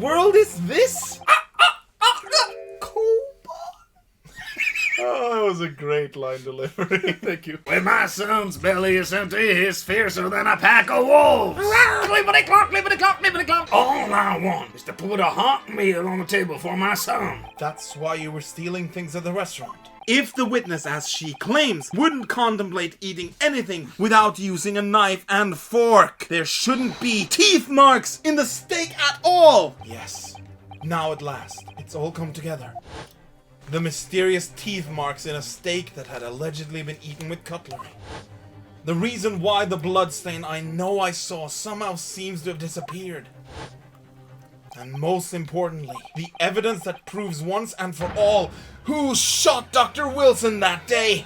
world is this? Oh, that was a great line delivery. Thank you. When my son's belly is empty, he's fiercer than a pack of wolves. Clippity clop, clippity clop, clippity clop. All I want is to put a hot meal on the table for my son. That's why you were stealing things at the restaurant. If the witness, as she claims, wouldn't contemplate eating anything without using a knife and fork, there shouldn't be teeth marks in the steak at all. Yes. Now at last, it's all come together. The mysterious teeth marks in a steak that had allegedly been eaten with cutlery. The reason why the bloodstain I know I saw somehow seems to have disappeared. And most importantly, the evidence that proves once and for all who shot Dr. Wilson that day.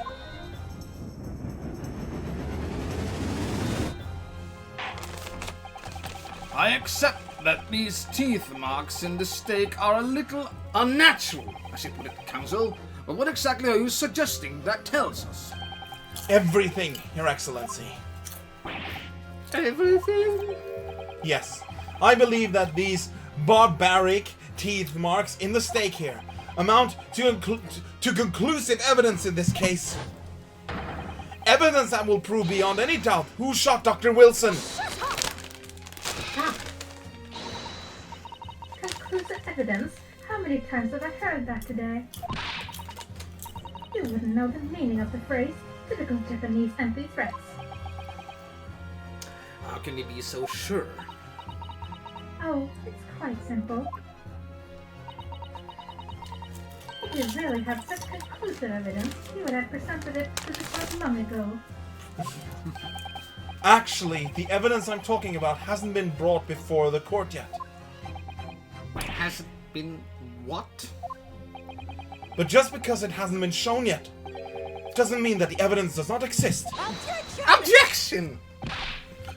I accept that these teeth marks in the steak are a little unnatural, as you put it, counsel. But what exactly are you suggesting that tells us? Everything, Your Excellency. Everything? Yes, I believe that these barbaric teeth marks in the steak here amount to conclusive evidence in this case. Evidence that will prove beyond any doubt who shot Dr. Wilson. Conclusive evidence? How many times have I heard that today? You wouldn't know the meaning of the phrase, typical Japanese empty threats. How can you be so sure? Oh, it's quite simple. If you really had such conclusive evidence, you would have presented it to the court long ago. Actually, the evidence I'm talking about hasn't been brought before the court yet. Has it been what? But just because it hasn't been shown yet, doesn't mean that the evidence does not exist. Objection!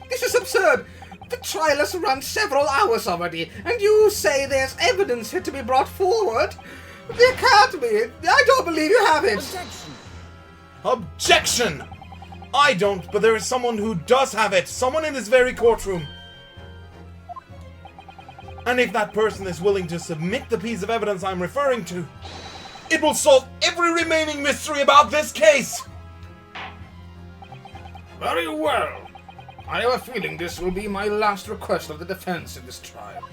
This is absurd! The trial has run several hours already, and you say there's evidence here to be brought forward? There can't be! I don't believe you have it! Objection! Objection! I don't, but there is someone who does have it. Someone in this very courtroom. And if that person is willing to submit the piece of evidence I'm referring to, it will solve every remaining mystery about this case! Very well. I have a feeling this will be my last request of the defense in this trial.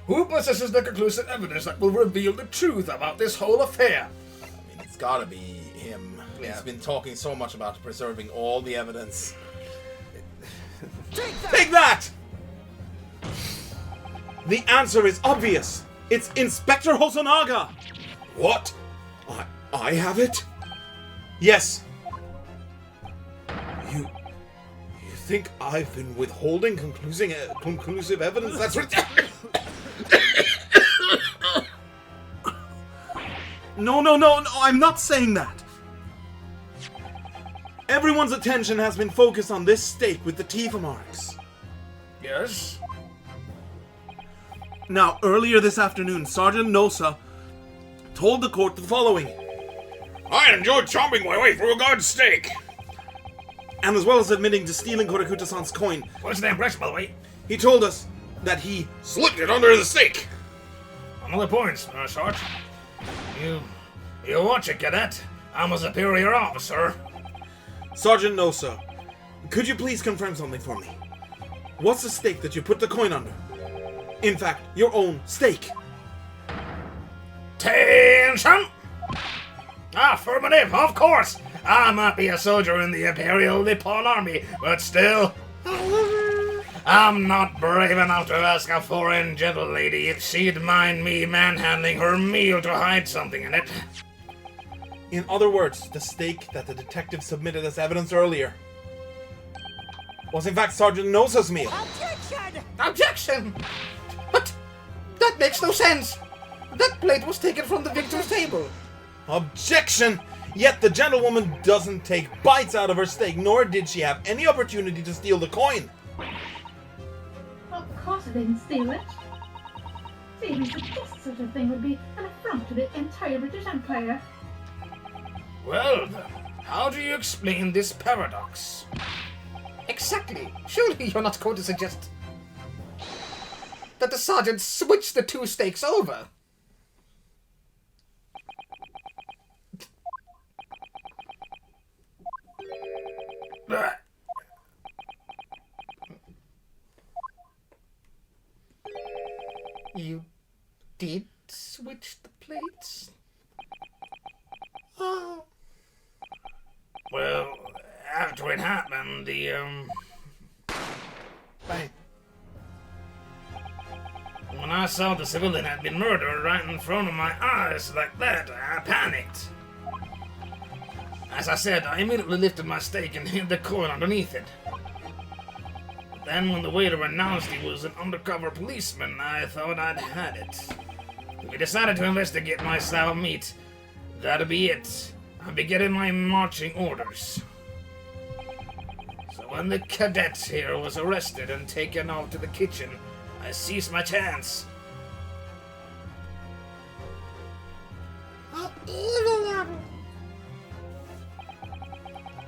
Who possesses the conclusive evidence that will reveal the truth about this whole affair? I mean, it's gotta be him. Yeah. He's been talking so much about preserving all the evidence. Take that! Take that! The answer is obvious. It's Inspector Hosonaga. What? I have it? Yes. You think I've been withholding conclusive evidence? That's ridiculous. No, I'm not saying that. Everyone's attention has been focused on this steak with the teeth marks. Yes? Now, earlier this afternoon, Sergeant Nosa told the court the following. I enjoyed chomping my way through a good steak. And as well as admitting to stealing Korakuta-san's coin, What's the impression, by the way? he told us that he slipped it under the steak. Another point, Sarge. You watch it, cadet. I'm a superior officer. Sergeant Nosa, could you please confirm something for me? What's the steak that you put the coin under? In fact, your own steak. Attention! Affirmative, of course. I might be a soldier in the Imperial Nippon Army, but still, I'm not brave enough to ask a foreign gentle lady if she'd mind me manhandling her meal to hide something in it. In other words, the steak that the detective submitted as evidence earlier was in fact Sergeant Nosa's meal. Objection! Objection! But that makes no sense. That plate was taken from the victim's table. Objection! Yet the gentlewoman doesn't take bites out of her steak, nor did she have any opportunity to steal the coin. Of course I didn't steal it. To even suggest such a thing would be an affront to the entire British Empire. Well, then, how do you explain this paradox? Exactly. Surely you're not going to suggest... that the sergeant switched the 2 steaks over. You did switch the plates? Oh. Well, after it happened, Bang. when I saw the civilian had been murdered right in front of my eyes like that, I panicked. As I said, I immediately lifted my steak and hid the coin underneath it. Then when the waiter announced he was an undercover policeman, I thought I'd had it. We decided to investigate my sour meat. That'll be it. I'll be getting my marching orders. So when the cadet here was arrested and taken off to the kitchen, I seized my chance.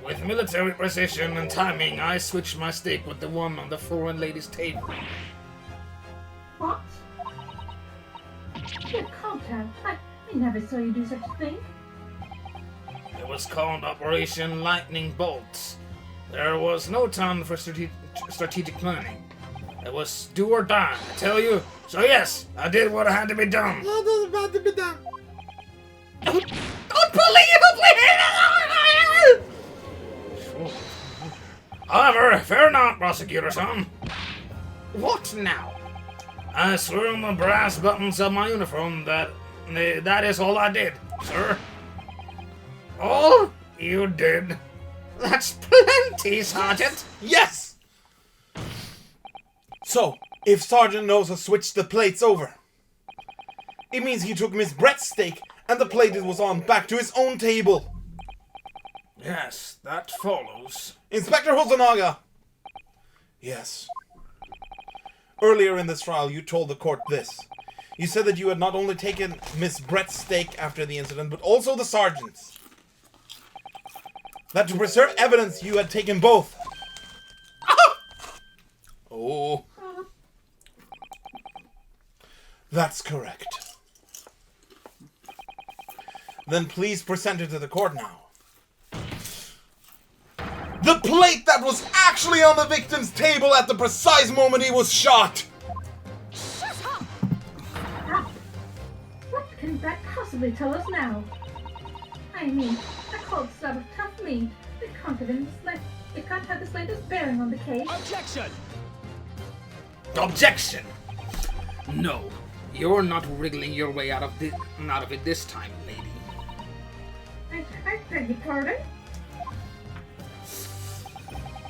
With military precision and timing, I switched my steak with the one on the foreign lady's table. What? You can't have. I never saw you do such a thing. It was called Operation Lightning Bolt. There was no time for strategic planning. It was do or die, I tell you. So yes, I did what had to be done. Unbelievably! However, fear not, prosecutor son. What now? I swear on the brass buttons of my uniform that is all I did, sir. All you did? That's plenty, Sergeant. Yes! So, if Sergeant knows to switch the plates over, it means he took Miss Brett's steak and the plate it was on back to his own table. Yes, that follows. Inspector Hosonaga! Yes. Earlier in this trial, you told the court this. You said that you had not only taken Miss Brett's steak after the incident, but also the sergeant's. That to preserve evidence, you had taken both. Oh. That's correct. Then please present it to the court now. The plate that was actually on the victim's table at the precise moment he was shot! What can that possibly tell us now? I mean, a cold slab of tough meat. It can't have the slightest bearing on the case. Objection! Objection! No, you're not wriggling your way out of it this time, lady. I beg your pardon?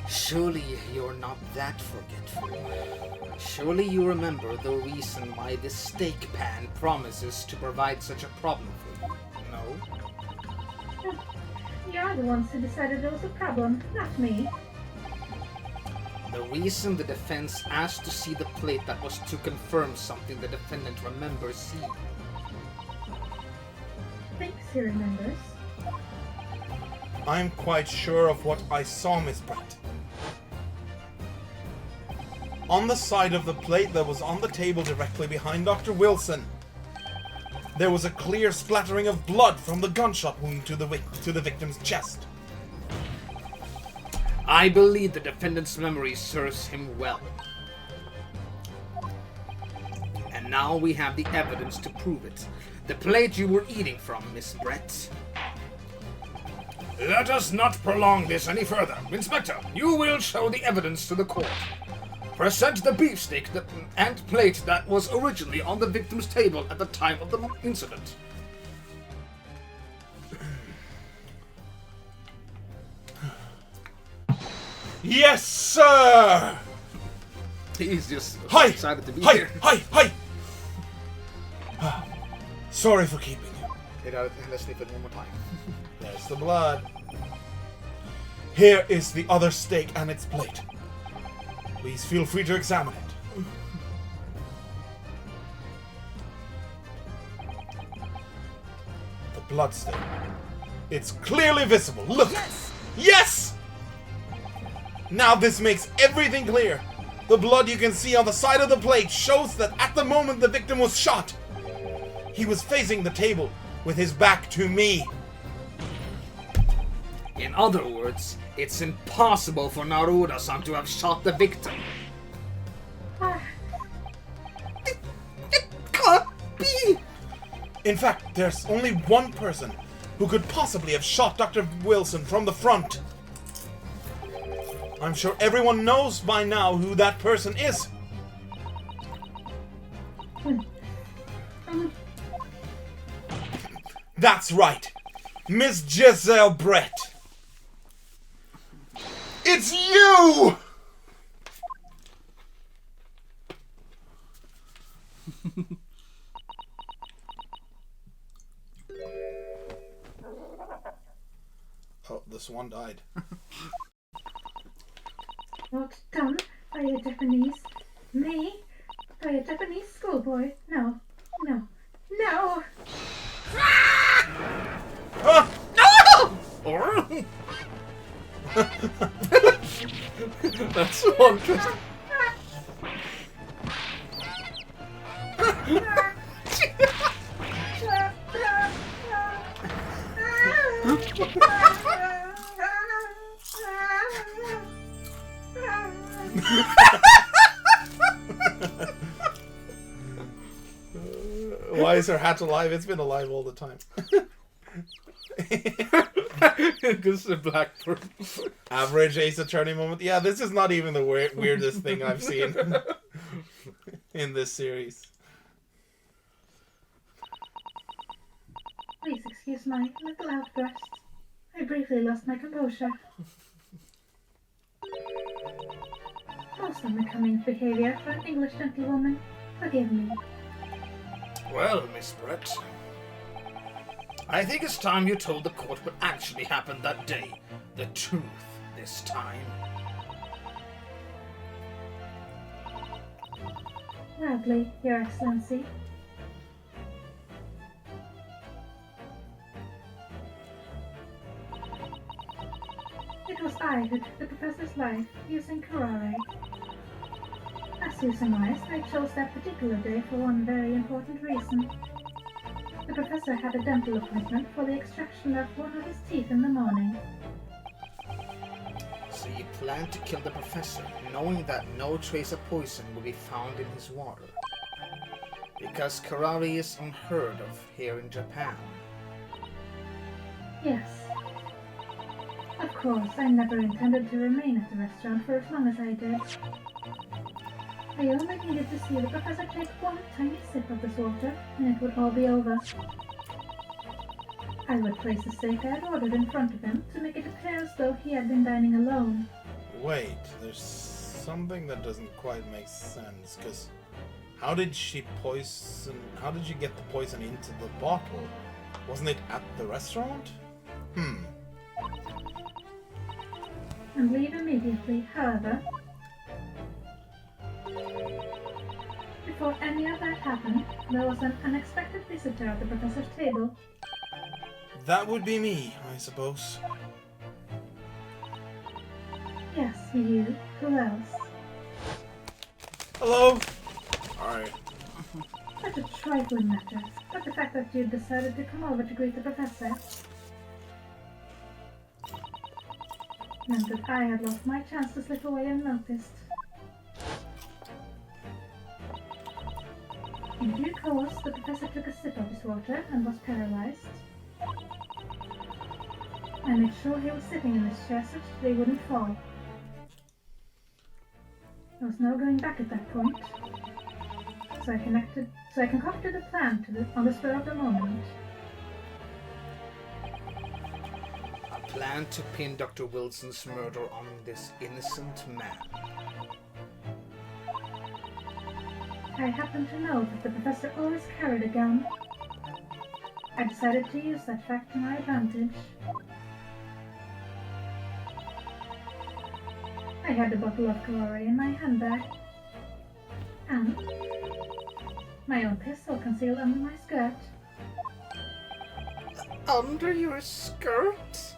Surely you're not that forgetful. Surely you remember the reason why this steak pan promises to provide such a problem for you, no? You're the ones who decided there was a problem, not me. The reason the defense asked to see the plate that was to confirm something the defendant remembers seeing. Thinks he remembers. I'm quite sure of what I saw, Miss Brett. On the side of the plate that was on the table directly behind Dr. Wilson, there was a clear splattering of blood from the gunshot wound to the victim's chest. I believe the defendant's memory serves him well. And now we have the evidence to prove it. The plate you were eating from, Miss Brett. Let us not prolong this any further. Inspector, you will show the evidence to the court. Present the beefsteak and plate that was originally on the victim's table at the time of the incident. Yes, sir! He's just excited to be Hi! here. Hi! Sorry for keeping you. Let's sniff it one more time. There's the blood. Here is the other steak and its plate. Please feel free to examine it. The blood stain. It's clearly visible. Look! Yes! Yes! Now this makes everything clear. The blood you can see on the side of the plate shows that at the moment the victim was shot, he was facing the table with his back to me. In other words, it's impossible for Naruda-san to have shot the victim. Ah, It can't be! In fact, there's only one person who could possibly have shot Dr. Wilson from the front. I'm sure everyone knows by now who that person is. That's right, Miss Giselle Brett. It's you! Oh, the swan died. Not done by a Japanese. Me? By a Japanese schoolboy? No. No. No! Ah! That's one just... Why is her hat alive? It's been alive all the time. This is a blackbird. Average Ace Attorney moment. Yeah, this is not even the weirdest thing I've seen in this series. Please excuse my little outburst. I briefly lost my composure. Most unbecoming behavior for an English gentlewoman. Forgive me. Well, Miss Brett, I think it's time you told the court what actually happened that day. The truth this time. Loudly, Your Excellency. It was I who took the professor's life using karate. As you surmised, I chose that particular day for one very important reason. The professor had a dental appointment for the extraction of one of his teeth in the morning. So you planned to kill the professor, knowing that no trace of poison would be found in his water. Because karate is unheard of here in Japan. Yes. Of course, I never intended to remain at the restaurant for as long as I did. I only needed to see the professor take one tiny sip of this water, and it would all be over. I would place the steak I had ordered in front of him to make it appear as though he had been dining alone. Wait, there's something that doesn't quite make sense, because how did she get the poison into the bottle? Wasn't it at the restaurant? And leave immediately, however. Before any of that happened, there was an unexpected visitor at the professor's table. That would be me, I suppose. Yes, you. Who else? Hello? Alright. Such a trifling matter, but the fact that you decided to come over to greet the professor meant that I had lost my chance to slip away unnoticed. In due course, the professor took a sip of his water and was paralyzed. I made sure he was sitting in his chair such that he wouldn't fall. There was no going back at that point, so I concocted a plan on the spur of the moment. A plan to pin Dr. Wilson's murder on this innocent man. I happened to know that the professor always carried a gun. I decided to use that fact to my advantage. I had a bottle of glory in my handbag, and my own pistol concealed under my skirt. Under your skirt?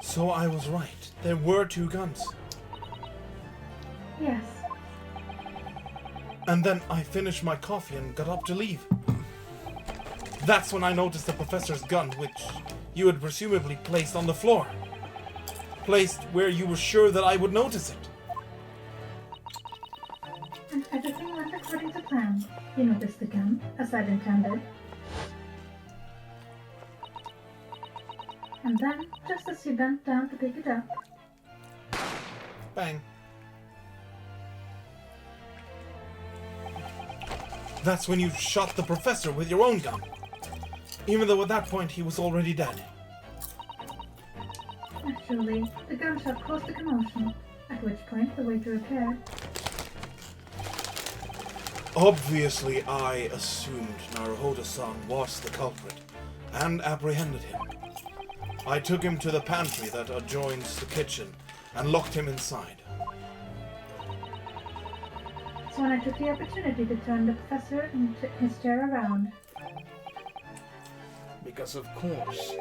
So I was right. There were two guns. Yes, And then I finished my coffee and got up to leave. That's when I noticed the professor's gun, which you had presumably placed on the floor. Placed where you were sure that I would notice it. And everything went according to plan. You noticed the gun, as I'd intended. And then, just as you bent down to pick it up, Bang. That's when you shot the professor with your own gun. Even though at that point he was already dead. naturally, the gunshot caused a commotion, at which point the waiter appeared. Obviously, I assumed Naruhodo-san was the culprit, and apprehended him. I took him to the pantry that adjoins the kitchen, and locked him inside. So when I took the opportunity to turn the professor and his chair around. Because of course,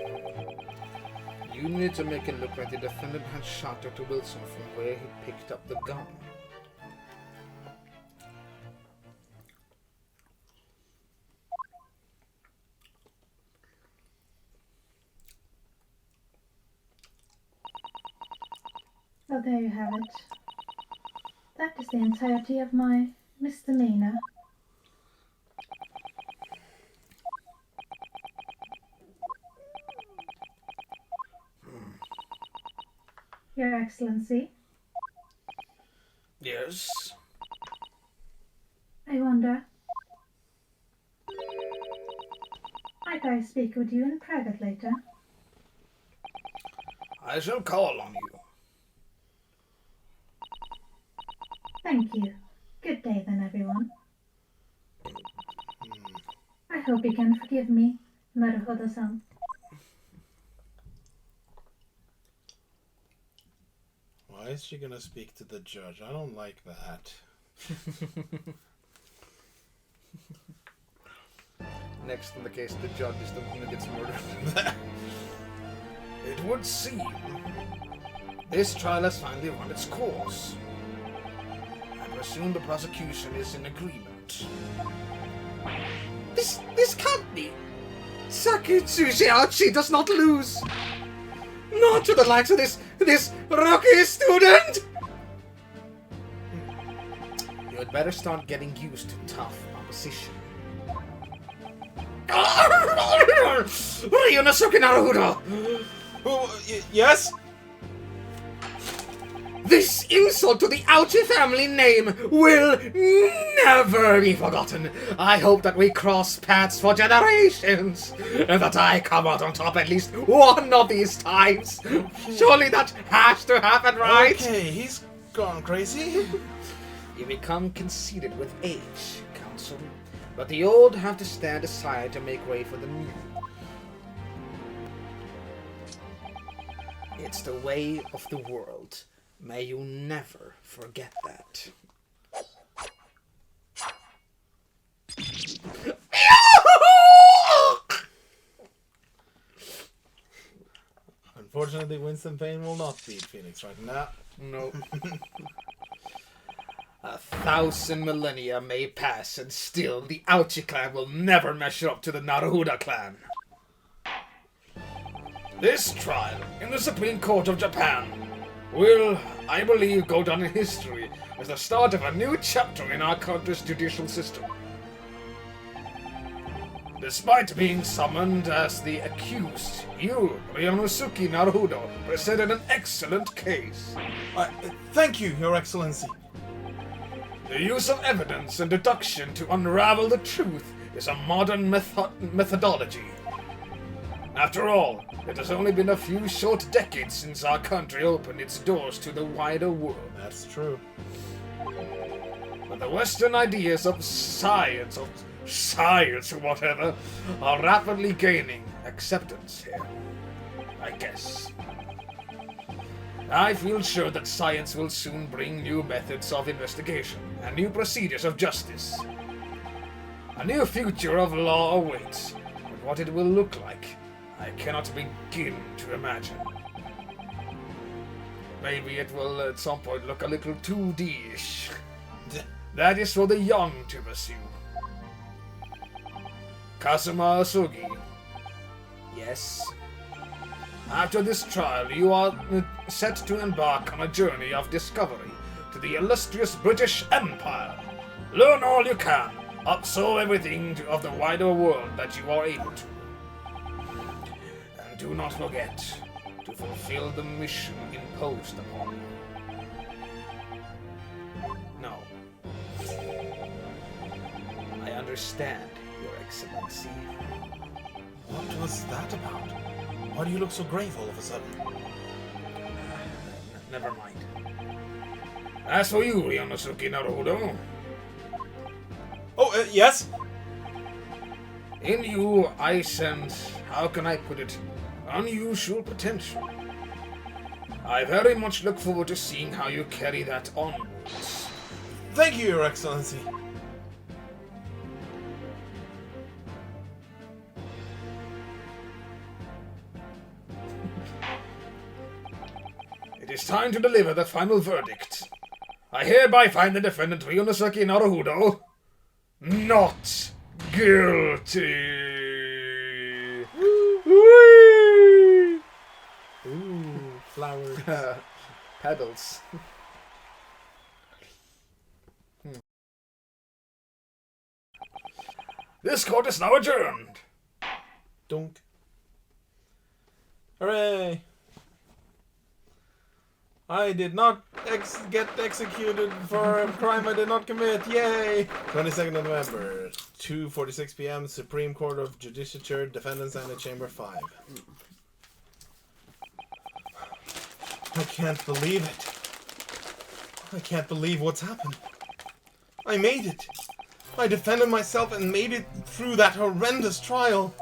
you need to make it look like the defendant had shot Dr. Wilson from where he picked up the gun. So there you have it. That is the entirety of my misdemeanor. Your Excellency, Yes? I wonder, might I speak with you in private later? I shall call on you. Thank you. Good day then, everyone. I hope you can forgive me, Naruhodo-san. Why is she gonna speak to the judge? I don't like that. Next in the case, the judge is the one who gets murdered. It would seem this trial has finally run its course. I presume the prosecution is in agreement. This can't be. Sakutsushi does not lose. Not to the likes of this rookie student. You had better start getting used to tough opposition. Ryunosuke Naruhodo! Oh, yes? This insult to the Ouchi family name will never be forgotten. I hope that we cross paths for generations, and that I come out on top at least one of these times. Surely that has to happen, right? Okay, he's gone crazy. You become conceited with age, counsel, but the old have to stand aside to make way for the new. It's the way of the world. May you never forget that. Unfortunately, Winston Payne will not beat Phoenix right now. No. 1,000 millennia may pass, and still the Ouchi clan will never measure up to the Naruhodo clan. This trial in the Supreme Court of Japan will, I believe, go down in history as the start of a new chapter in our country's judicial system. Despite being summoned as the accused, you, Ryunosuke Naruhodo, presented an excellent case. Thank you, Your Excellency. The use of evidence and deduction to unravel the truth is a modern methodology. After all, it has only been a few short decades since our country opened its doors to the wider world. That's true. But the Western ideas of science or whatever, are rapidly gaining acceptance here. I guess. I feel sure that science will soon bring new methods of investigation and new procedures of justice. A new future of law awaits, but what it will look like, I cannot begin to imagine. Maybe it will at some point look a little 2D-ish. That is for the young to pursue. Kazuma Asugi. Yes. After this trial, you are set to embark on a journey of discovery to the illustrious British Empire. Learn all you can, absorb everything of the wider world that you are able to. And do not forget to fulfill the mission imposed upon you. No. I understand, Your Excellency. What was that about? Why do you look so grave all of a sudden? Never mind. As for you, Ryonosuke Naruto, Oh, yes? in you I sense, how can I put it, unusual potential. I very much look forward to seeing how you carry that onwards. Thank you, Your Excellency. It is time to deliver the final verdict. I hereby find the defendant Ryonosuke Naruto not guilty. Ooh, flowers. Pedals. This court is now adjourned. Dunk. Hooray! I did not get executed for a crime I did not commit. Yay! 22nd of November, 2:46 p.m. Supreme Court of Judicature, Defendants and Chamber 5. I can't believe it. I can't believe what's happened. I made it. I defended myself and made it through that horrendous trial.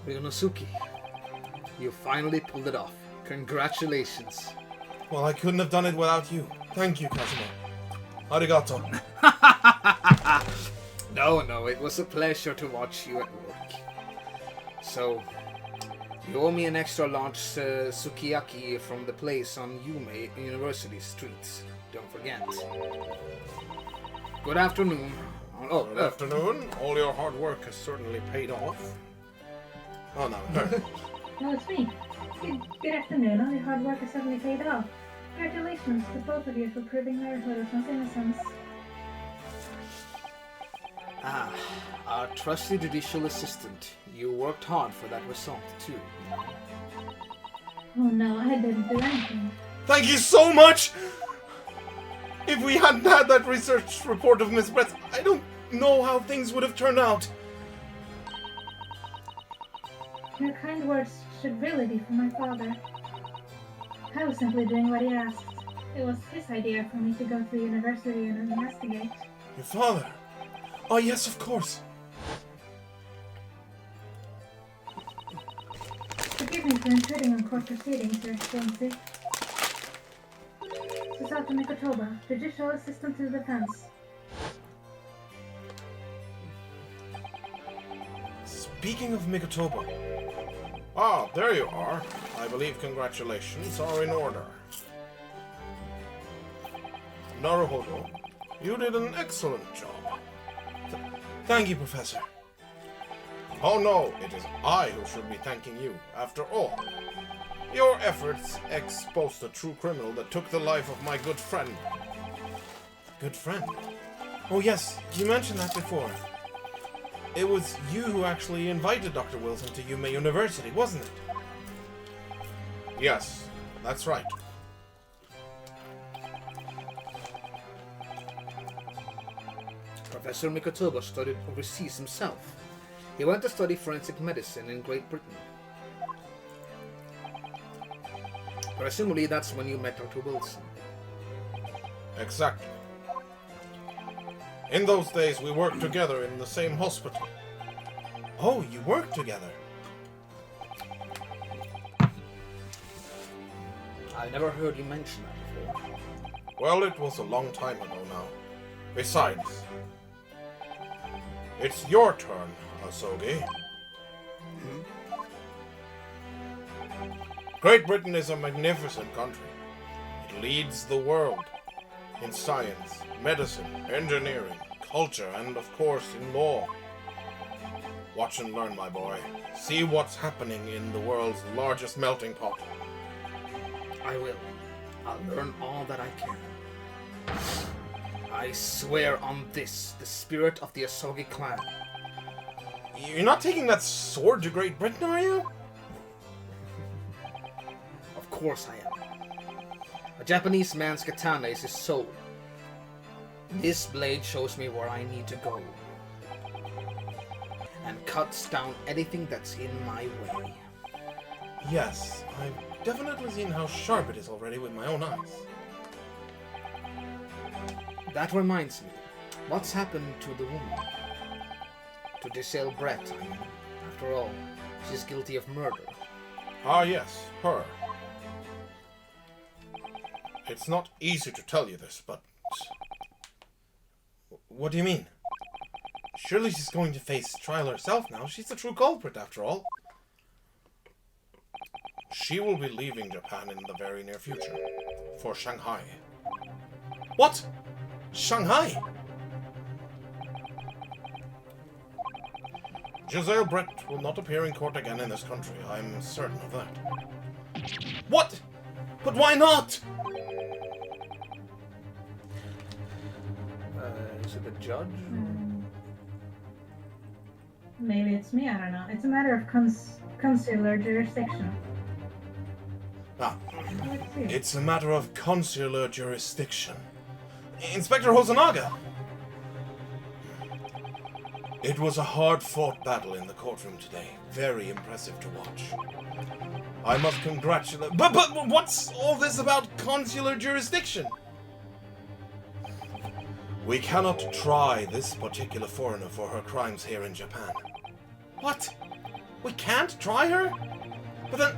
Ryonosuke, you finally pulled it off. Congratulations. Well, I couldn't have done it without you. Thank you, Kazuma. Arigato. No, it was a pleasure to watch you at work. So, you owe me an extra large sukiyaki from the place on Yume University Street. Don't forget. Good afternoon. Oh, Good afternoon. All your hard work has certainly paid off. Oh, no. her. No, it's me. Good afternoon. All your hard work has suddenly paid off. Congratulations to both of you for proving Naruto's innocence. Our trusty judicial assistant. You worked hard for that result, too. Oh no, I didn't do anything. Thank you so much! If we hadn't had that research report of Miss Brett's, I don't know how things would have turned out. Your kind words should really be from my father. I was simply doing what he asked. It was his idea for me to go to the university and investigate. Your father? Oh, yes, of course. Forgive me for intruding on court proceedings, Your Excellency. Susato Mikotoba, Judicial Assistant to the Defense. Speaking of Mikotoba. Ah, there you are. I believe congratulations are in order. Naruhodo, you did an excellent job. Thank you, Professor. Oh no, it is I who should be thanking you, after all. Your efforts exposed the true criminal that took the life of my good friend. Good friend? Oh yes, you mentioned that before. It was you who actually invited Dr. Wilson to Yume University, wasn't it? Yes, that's right. Professor Mikotoba studied overseas himself. He went to study forensic medicine in Great Britain. Presumably that's when you met Dr. Wilson. Exactly. In those days, we worked together in the same hospital. Oh, you worked together? I never heard you mention that before. Well, it was a long time ago now. Besides, it's your turn, Asogi. Great Britain is a magnificent country. It leads the world. In science, medicine, engineering, culture, and of course in law. Watch and learn, my boy. See what's happening in the world's largest melting pot. I will. I'll learn all that I can. I swear on this, the spirit of the Asogi clan. You're not taking that sword to Great Britain, are you? Of course I am. A Japanese man's katana is his soul. This blade shows me where I need to go. And cuts down anything that's in my way. Yes, I've definitely seen how sharp it is already with my own eyes. That reminds me, what's happened to the woman? To Giselle Brett, I mean. After all, she's guilty of murder. Ah yes, her. It's not easy to tell you this, but... What do you mean? Surely she's going to face trial herself now. She's the true culprit, after all. She will be leaving Japan in the very near future. For Shanghai. What? Shanghai? Giselle Brett will not appear in court again in this country. I'm certain of that. What? But why not? Is it the judge? Maybe it's me, I don't know. It's a matter of consular jurisdiction. Ah, Let's see. it's a matter of consular jurisdiction. Inspector Hosonaga! It was a hard-fought battle in the courtroom today. Very impressive to watch. I must congratulate... But what's all this about consular jurisdiction? We cannot try this particular foreigner for her crimes here in Japan. What? We can't try her? But then,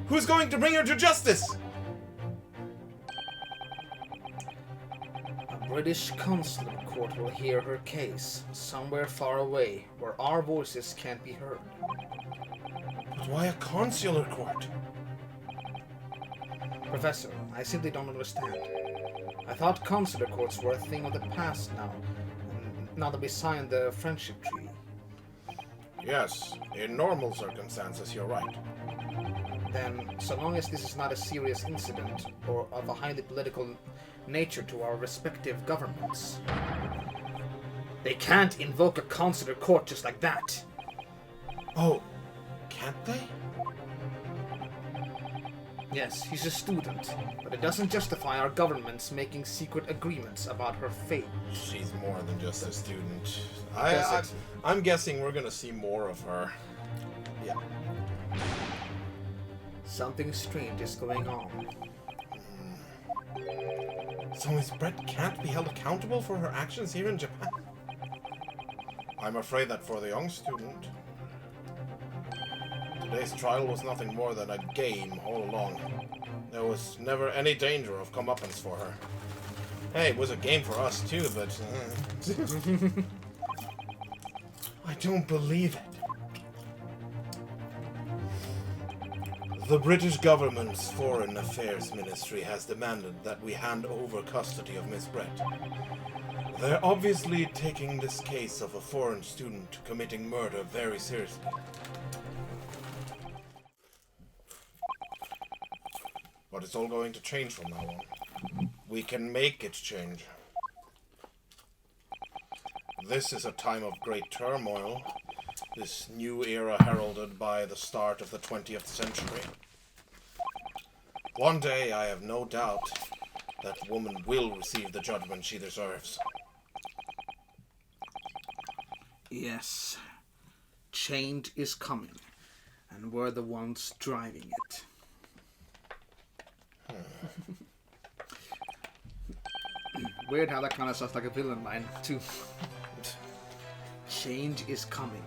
who's going to bring her to justice? A British consular court will hear her case, somewhere far away, where our voices can't be heard. But why a consular court? Professor, I simply don't understand. I thought consular courts were a thing of the past now, now that we signed the friendship treaty. Yes, in normal circumstances, you're right. Then, so long as this is not a serious incident, or of a highly political nature to our respective governments, they can't invoke a consular court just like that. Oh, can't they? Yes, she's a student, but it doesn't justify our governments making secret agreements about her fate. She's more than just a student. Does it? I'm guessing we're gonna see more of her. Yeah. Something strange is going on. So Miss Brett can't be held accountable for her actions here in Japan? I'm afraid that for the young student, today's trial was nothing more than a game all along. There was never any danger of comeuppance for her. Hey, it was a game for us too, but... I don't believe it. The British government's Foreign Affairs Ministry has demanded that we hand over custody of Miss Brett. They're obviously taking this case of a foreign student committing murder very seriously. But it's all going to change from now on. We can make it change. This is a time of great turmoil. This new era heralded by the start of the 20th century. One day, I have no doubt, that woman will receive the judgment she deserves. Yes, change is coming, and we're the ones driving it. Weird how that kind of sounds like a villain line, too. Change is coming,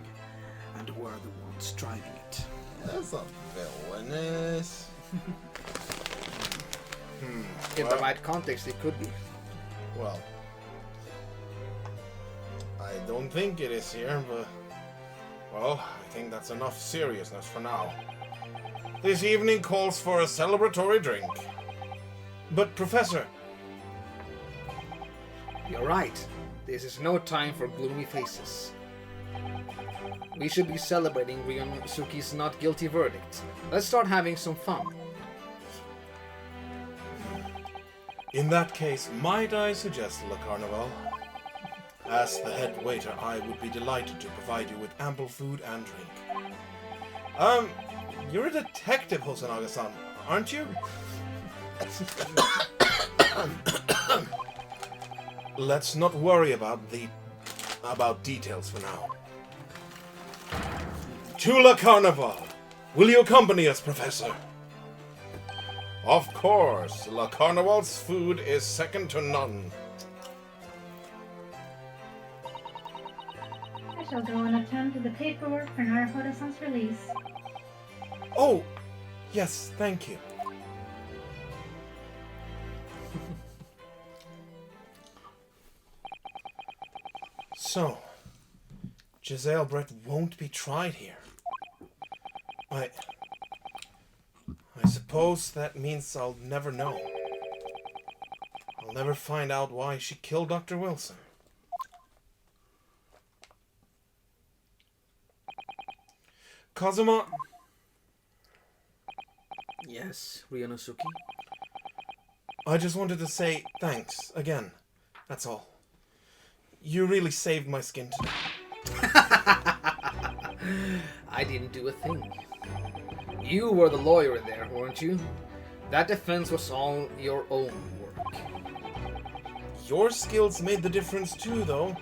and we're the ones driving it. That's not villainous. In the right context, it could be. Well, I don't think it is here, but... Well, I think that's enough seriousness for now. This evening calls for a celebratory drink. But, Professor, You're right. This is no time for gloomy faces. We should be celebrating Ryonosuke's not guilty verdict. Let's start having some fun. In that case, might I suggest, Le Carnival? As the head waiter, I would be delighted to provide you with ample food and drink. You're a detective, Hosonaga-san, aren't you? Let's not worry about details for now. To La Carnival! Will you accompany us, Professor? Of course. La Carnival's food is second to none. I shall go and attend to the paperwork for Naruhodo-san's release. Oh, yes, thank you. So, Giselle Brett won't be tried here. I suppose that means I'll never know. I'll never find out why she killed Dr. Wilson. Kazuma... Yes, Ryonosuke? I just wanted to say thanks again. That's all. You really saved my skin today. I didn't do a thing. You were the lawyer in there, weren't you? That defense was all your own work. Your skills made the difference too, though.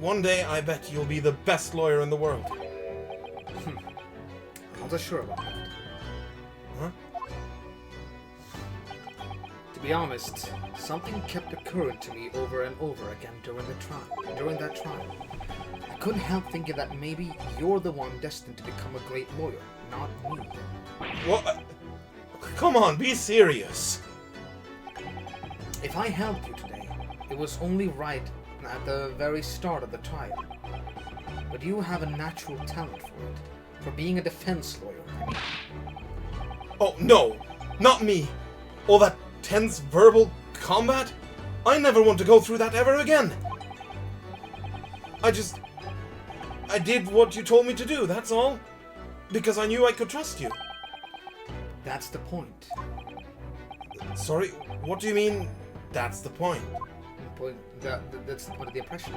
One day, I bet you'll be the best lawyer in the world. I'm not so sure about that. Huh? To be honest, something kept occurring to me over and over again during that trial. I couldn't help thinking that maybe you're the one destined to become a great lawyer, not me. What? Come on, be serious. If I helped you today, it was only right at the very start of the trial. But you have a natural talent for it, for being a defense lawyer. I mean. Oh, no, not me. All that tense verbal combat? I never want to go through that ever again. I did what you told me to do, that's all. Because I knew I could trust you. That's the point. Sorry, what do you mean, that's the point? That's the point of the impression.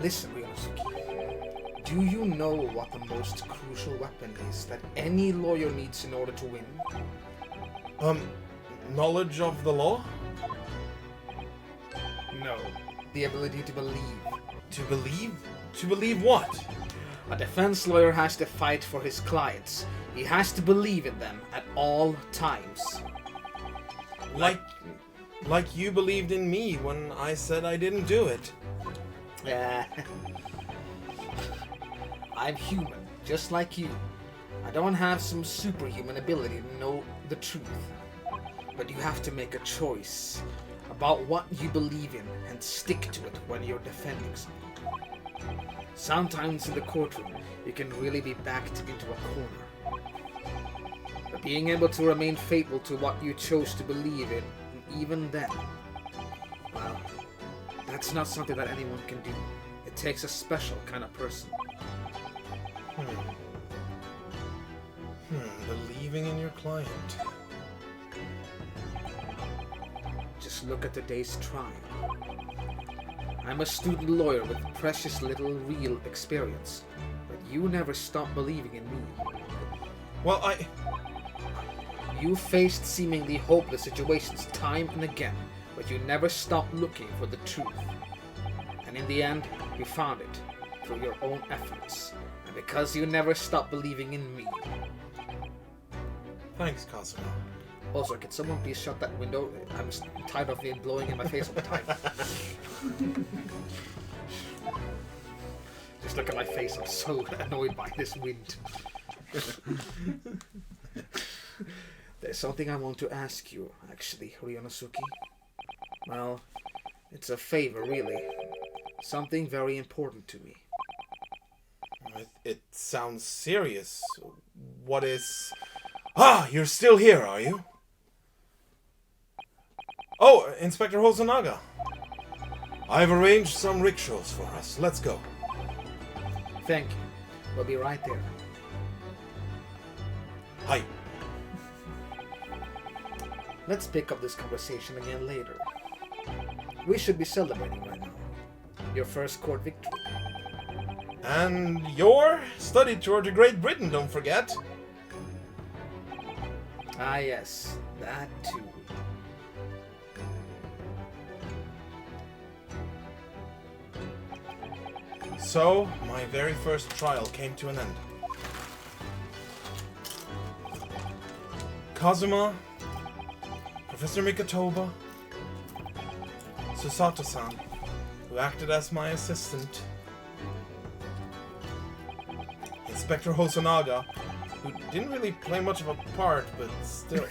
Listen, Ryonosuke. Do you know what the most crucial weapon is that any lawyer needs in order to win? Knowledge of the law? No. The ability to believe. To believe? To believe what? A defense lawyer has to fight for his clients. He has to believe in them at all times. Like you believed in me when I said I didn't do it. I'm human, just like you. I don't have some superhuman ability to know the truth. But you have to make a choice about what you believe in and stick to it when you're defending something. Sometimes in the courtroom, you can really be backed into a corner. But being able to remain faithful to what you chose to believe in, even then, well, that's not something that anyone can do. It takes a special kind of person. Believing in your client. Just look at today's trial. I'm a student lawyer with precious little real experience, but you never stopped believing in me. Well, You faced seemingly hopeless situations time and again, but you never stopped looking for the truth. And in the end, you found it through your own efforts, and because you never stopped believing in me. Thanks, Kazuma. Also, can someone please shut that window? I'm tired of it blowing in my face all the time. Just look at my face, I'm so annoyed by this wind. There's something I want to ask you, actually, Ryonosuke. Well, it's a favor, really. Something very important to me. It sounds serious. What is... Ah, you're still here, are you? Oh, Inspector Hosonaga. I've arranged some rickshaws for us. Let's go. Thank you. We'll be right there. Hi. Let's pick up this conversation again later. We should be celebrating right now. Your first court victory. And your study tour to Great Britain, don't forget. Ah yes, that too. So, my very first trial came to an end. Kazuma, Professor Mikotoba, Susato-san, who acted as my assistant, Inspector Hosonaga, who didn't really play much of a part, but still.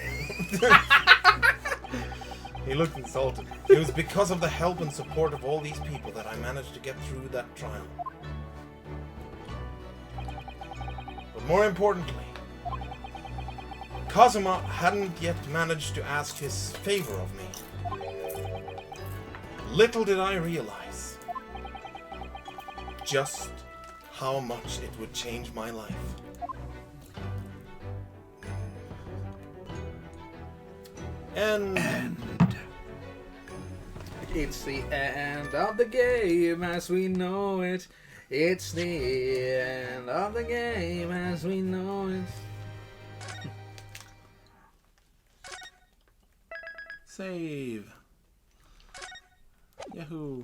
He looked insulted. It was because of the help and support of all these people that I managed to get through that trial. But more importantly, Kazuma hadn't yet managed to ask his favor of me. Little did I realize just how much it would change my life. And it's the end of the game as we know it. It's the end of the game as we know it. save. Yahoo.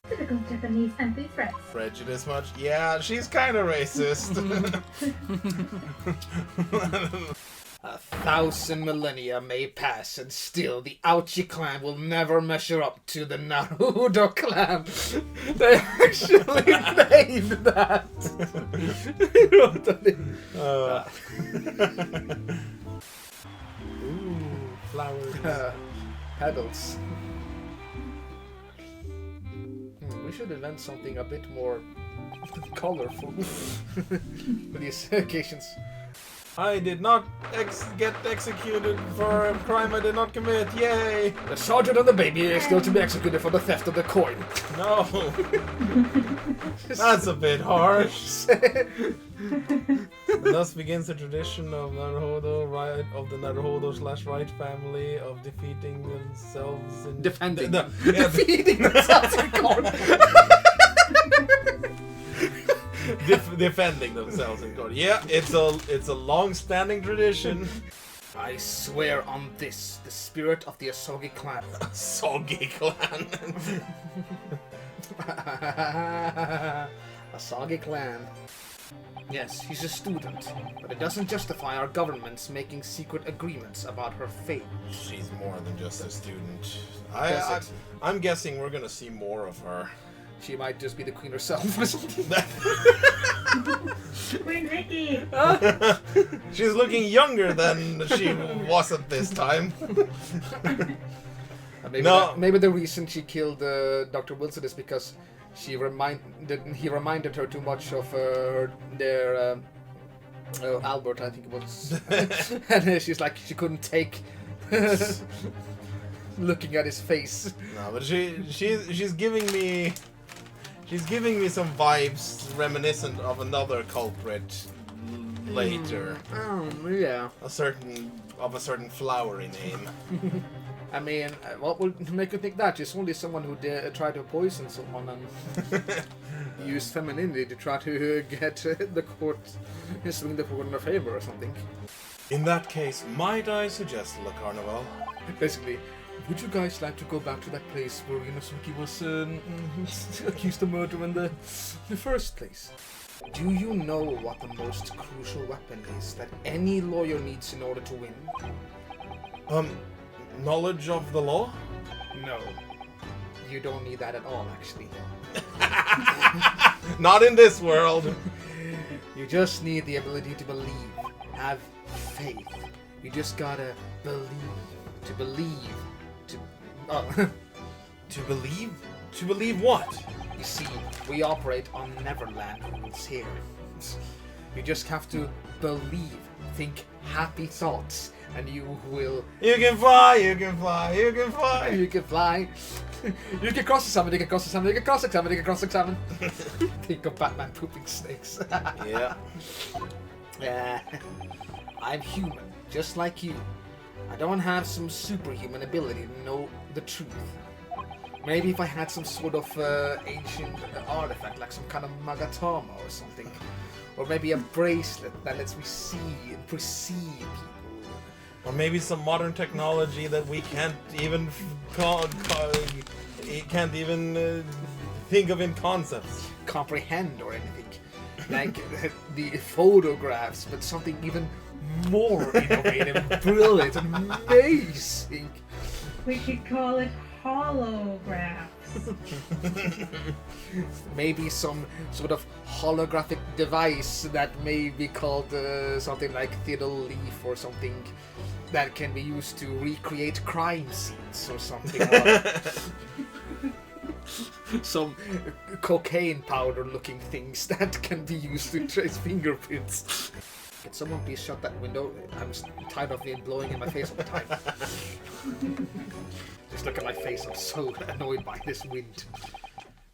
Typical Japanese anti-threats. Prejudice much? Yeah, she's kind of racist. 1,000 millennia may pass, and still the Ouchi clan will never measure up to the Naruto clan. They actually named that. Ooh, flowers. Petals. We should invent something a bit more colorful for these occasions. I did not get executed for a crime I did not commit. Yay! The sergeant and the baby is still to be executed for the theft of the coin. No. That's a bit harsh. Thus begins the tradition of Naruhodo, of the Naruhodo/Right family of defeating themselves in Defending. defeating themselves in court. defending themselves in court. Yeah, it's a long-standing tradition. I swear on this, the spirit of the Asogi clan. Asogi clan. Asogi clan. Yes, she's a student, but it doesn't justify our governments making secret agreements about her fate. She's more than just a student. Does it? I'm guessing we're gonna see more of her. She might just be the queen herself. Queen Vicky! She's looking younger than she was at this time. Maybe the reason she killed Dr. Wilson is because he reminded her too much of their Albert, I think it was, and she's like she couldn't take looking at his face. No, but she's giving me some vibes reminiscent of another culprit later. Yeah. A certain flowery name. I mean, what would make you think that? She's only someone who tried to poison someone and use femininity to try to get the court, swing the court in her favor or something. In that case, might I suggest La Carnival? Basically, would you guys like to go back to that place where Inosuke was accused of murder in the first place? Do you know what the most crucial weapon is that any lawyer needs in order to win? Knowledge of the law? No. You don't need that at all, actually. Not in this world. You just need the ability to believe. Have faith. You just gotta believe. To believe. To believe? To believe what? You see, we operate on Neverland rules here. You just have to believe, think happy thoughts, and you will... You can fly, you can fly, you can fly. You can fly. You can cross-examine, you can cross-examine, you can cross-examine, you can cross-examine. Think of Batman pooping snakes. Yeah. I'm human, just like you. I don't have some superhuman ability to know the truth. Maybe if I had some sort of ancient artifact, like some kind of Magatama or something. Or maybe a bracelet that lets me see and perceive people. Or maybe some modern technology that we can't even can't even think of in concepts. Comprehend or anything. Like the photographs, but something even more innovative, brilliant, amazing. We could call it holographs. Maybe some sort of holographic device that may be called something like Theodore Leaf or something that can be used to recreate crime scenes or something. Some cocaine powder looking things that can be used to trace fingerprints. Can someone please shut that window? I'm tired of it blowing in my face all the time. Just look at my face, I'm so annoyed by this wind.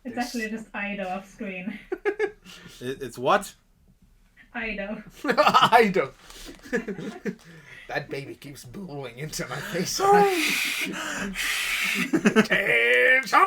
It's actually just Ido off screen. It's what? Ido. Ido! That baby keeps blowing into my face. Attention!